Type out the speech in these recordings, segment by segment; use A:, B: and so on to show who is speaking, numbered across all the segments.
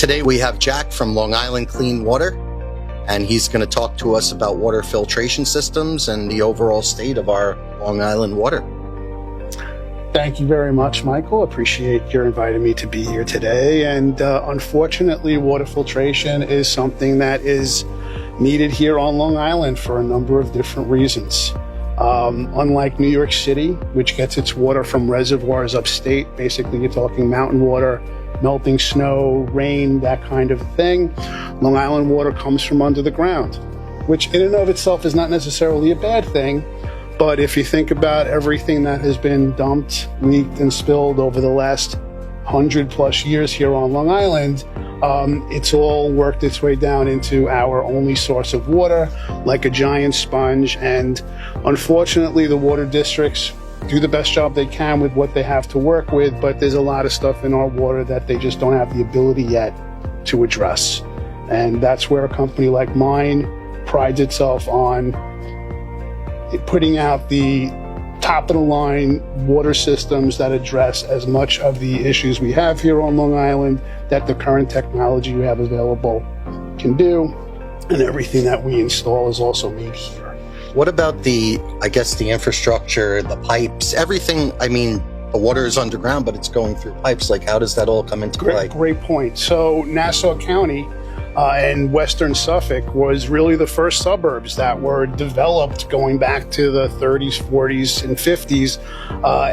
A: Today we have Jack from Long Island Clean Water, and he's going to talk to us about water filtration systems and the overall state of our Long Island water.
B: Thank you very much, Michael. Appreciate your inviting me to be here today. And unfortunately, water filtration is something that is needed here on Long Island for a number of different reasons. Unlike New York City, which gets its water from reservoirs upstate, basically you're talking mountain water, melting snow, rain, that kind of thing. Long Island water comes from under the ground, which in and of itself is not necessarily a bad thing. But if you think about everything that has been dumped, leaked, and spilled over the last 100+ years here on Long Island, it's all worked its way down into our only source of water, like a giant sponge. And unfortunately, the water districts do the best job they can with what they have to work with, but there's a lot of stuff in our water that they just don't have the ability yet to address. And that's where a company like mine prides itself on putting out the top-of-the-line water systems that address as much of the issues we have here on Long Island that the current technology we have available can do, and everything that we install is also made here.
A: What about the infrastructure, the pipes, everything? I mean, the water is underground, but it's going through pipes. Like, how does that all come into play?
B: Great point. So Nassau County and Western Suffolk was really the first suburbs that were developed going back to the 30s, 40s, and 50s.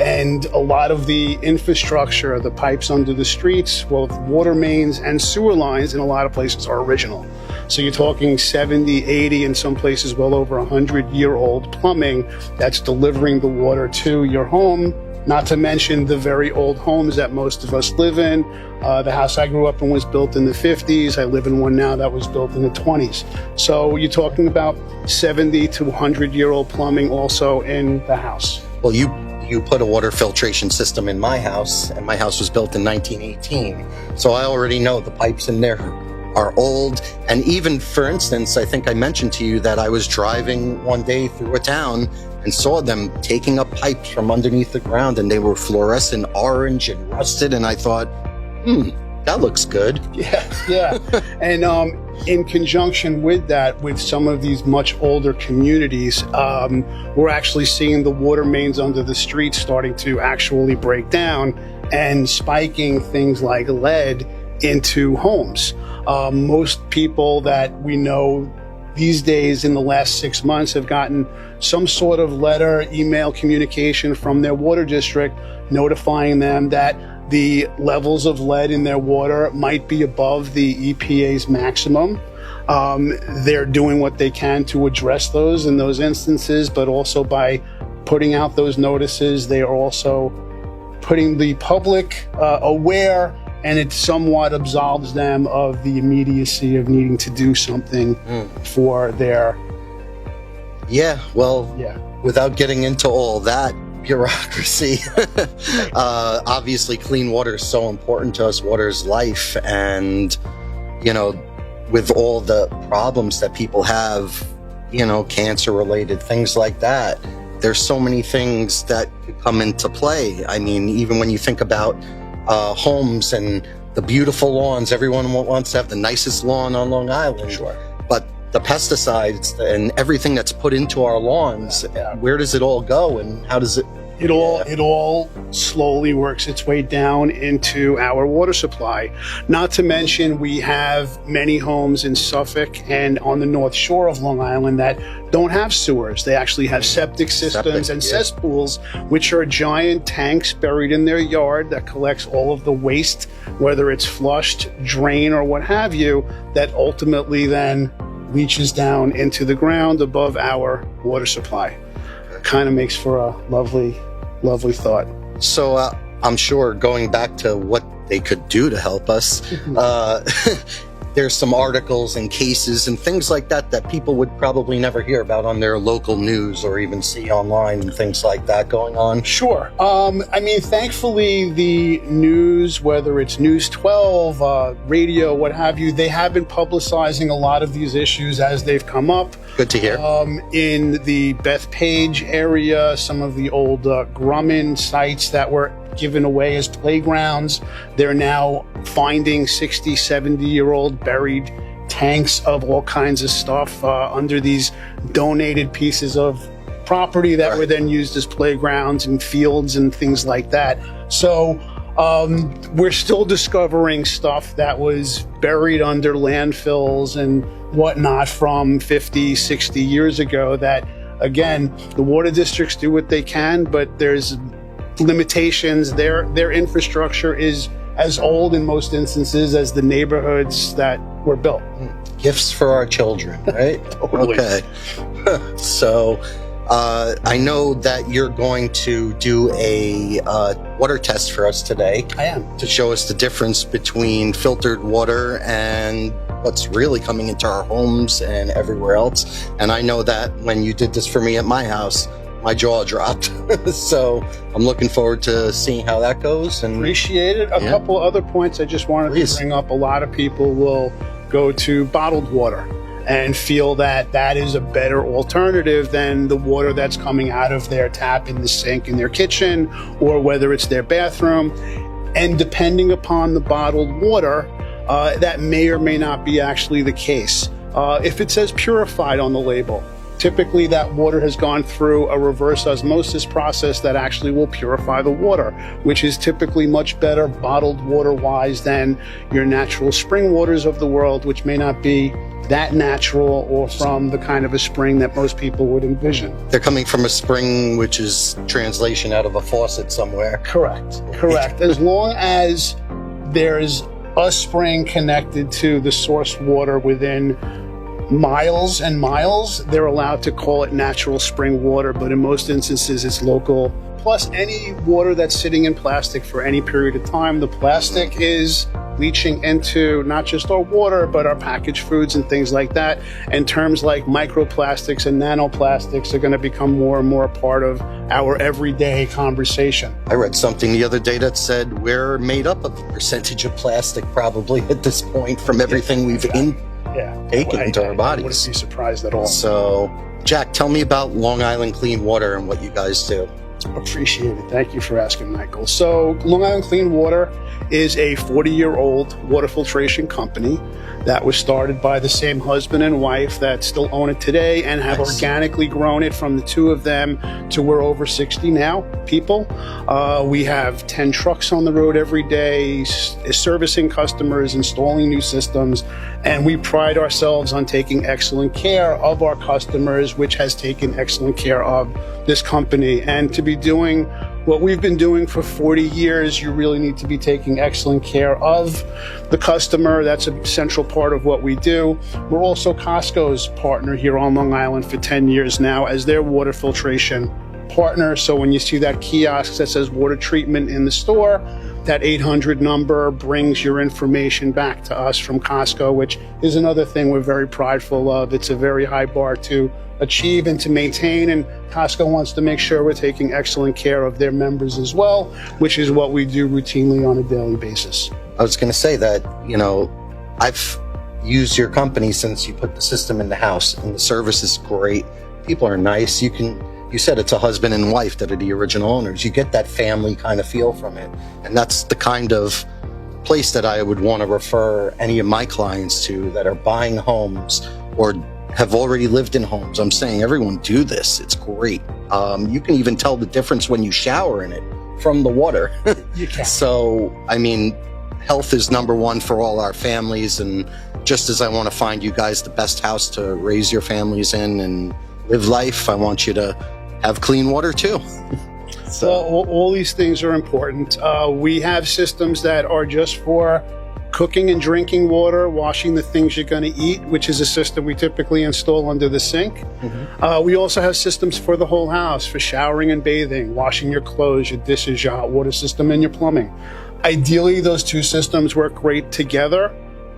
B: And a lot of the infrastructure, the pipes under the streets, both water mains and sewer lines in a lot of places are original. So you're talking 70, 80, in some places well over 100-year-old plumbing that's delivering the water to your home. Not to mention the very old homes that most of us live in. The house I grew up in was built in the 50s. I live in one now that was built in the 20s. So you're talking about 70 to 100-year-old plumbing also in the house.
A: Well, you put a water filtration system in my house, and my house was built in 1918. So I already know the pipes in there are old. And even, for instance, I think I mentioned to you that I was driving one day through a town and saw them taking up pipes from underneath the ground, and they were fluorescent orange and rusted, and I thought, that looks good.
B: Yeah. And in conjunction with that, with some of these much older communities, we're actually seeing the water mains under the streets starting to actually break down and spiking things like lead into homes. Most people that we know these days in the last 6 months have gotten some sort of letter, email communication from their water district notifying them that the levels of lead in their water might be above the EPA's maximum. They're doing what they can to address those in those instances, but also by putting out those notices, they are also putting the public aware, and it somewhat absolves them of the immediacy of needing to do something for their...
A: Without getting into all that bureaucracy, obviously clean water is so important to us. Water is life, and, with all the problems that people have, cancer-related, things like that, there's so many things that could come into play. I mean, even when you think about homes and the beautiful lawns. Everyone wants to have the nicest lawn on Long Island.
B: Sure.
A: But the pesticides and everything that's put into our lawns, where does it all go, and how does it...
B: It all slowly works its way down into our water supply. Not to mention, we have many homes in Suffolk and on the North Shore of Long Island that don't have sewers. They actually have septic systems and cesspools, which are giant tanks buried in their yard that collects all of the waste, whether it's flushed, drain, or what have you, that ultimately then leaches down into the ground above our water supply. Kind of makes for a lovely thought.
A: So I'm sure, going back to what they could do to help us, there's some articles and cases and things like that that people would probably never hear about on their local news or even see online and things like that going on.
B: Sure. I mean, thankfully, the news, whether it's News 12, radio, what have you, they have been publicizing a lot of these issues as they've come up.
A: Good to hear.
B: In the Bethpage area, some of the old Grumman sites that were given away as playgrounds. They're now finding 60, 70-year-old buried tanks of all kinds of stuff under these donated pieces of property that were then used as playgrounds and fields and things like that. So we're still discovering stuff that was buried under landfills and whatnot from 50, 60 years ago that, again, the water districts do what they can, but there's limitations. Their infrastructure is as old in most instances as the neighborhoods that were built.
A: Gifts for our children, right?
B: Totally.
A: Okay. So I know that you're going to do a water test for us today.
B: I am.
A: To show us the difference between filtered water and what's really coming into our homes and everywhere else. And I know that when you did this for me at my house, my jaw dropped. So I'm looking forward to seeing how that goes. And
B: appreciate it. A couple other points I just wanted to bring up. A lot of people will go to bottled water and feel that that is a better alternative than the water that's coming out of their tap in the sink in their kitchen, or whether it's their bathroom. And depending upon the bottled water, that may or may not be actually the case. If it says purified on the label, typically that water has gone through a reverse osmosis process that actually will purify the water, which is typically much better bottled water-wise than your natural spring waters of the world, which may not be that natural or from the kind of a spring that most people would envision.
A: They're coming from a spring, which is translation out of a faucet somewhere.
B: Correct. As long as there's a spring connected to the source water within miles and miles, they're allowed to call it natural spring water, but in most instances it's local. Plus, any water that's sitting in plastic for any period of time, the plastic is leaching into not just our water, but our packaged foods and things like that. And terms like microplastics and nanoplastics are going to become more and more a part of our everyday conversation.
A: I read something the other day that said we're made up of a percentage of plastic probably at this point from everything we've taken into our bodies.
B: I wouldn't be surprised at all.
A: So, Jack, tell me about Long Island Clean Water and what you guys do.
B: Appreciate it. Thank you for asking, Michael. So Long Island Clean Water is a 40-year-old water filtration company that was started by the same husband and wife that still own it today and have organically grown it from the two of them to we're over 60 now people. We have 10 trucks on the road every day, servicing customers, installing new systems, and we pride ourselves on taking excellent care of our customers, which has taken excellent care of this company. And to be doing what we've been doing for 40 years, you really need to be taking excellent care of the customer. That's a central part of what we do. We're also Costco's partner here on Long Island for 10 years now as their water filtration partner. So when you see that kiosk that says water treatment in the store, that 800 number brings your information back to us from Costco, which is another thing we're very prideful of. It's a very high bar to achieve and to maintain, and Costco wants to make sure we're taking excellent care of their members as well, which is what we do routinely on a daily basis.
A: I was going to say that, I've used your company since you put the system in the house, and the service is great. People are nice. You said it's a husband and wife that are the original owners. You get that family kind of feel from it. And that's the kind of place that I would want to refer any of my clients to that are buying homes or have already lived in homes. I'm saying everyone do this. It's great. You can even tell the difference when you shower in it from the water.
B: You can.
A: So, health is number one for all our families. And just as I want to find you guys the best house to raise your families in and live life, I want you to have clean water too.
B: So all these things are important. We have systems that are just for cooking and drinking water, washing the things you're going to eat, which is a system we typically install under the sink. We also have systems for the whole house, for showering and bathing, washing your clothes, your dishes, your hot water system, and your plumbing. Ideally, those two systems work great together.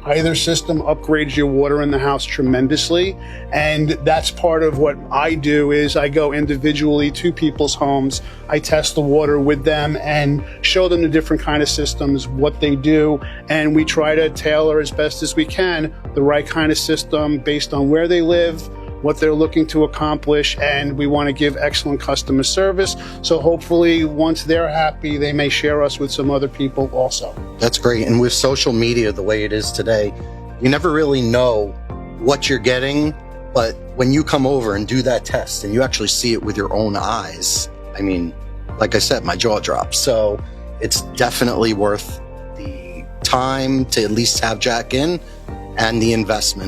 B: Either system upgrades your water in the house tremendously, and that's part of what I do. Is I go individually to people's homes, I test the water with them and show them the different kind of systems, what they do, and we try to tailor as best as we can the right kind of system based on where they live, what they're looking to accomplish, and we want to give excellent customer service. So hopefully once they're happy, they may share us with some other people also.
A: That's great. And with social media the way it is today, you never really know what you're getting, but when you come over and do that test and you actually see it with your own eyes, I mean, like I said, my jaw drops. So it's definitely worth the time to at least have Jack in, and the investment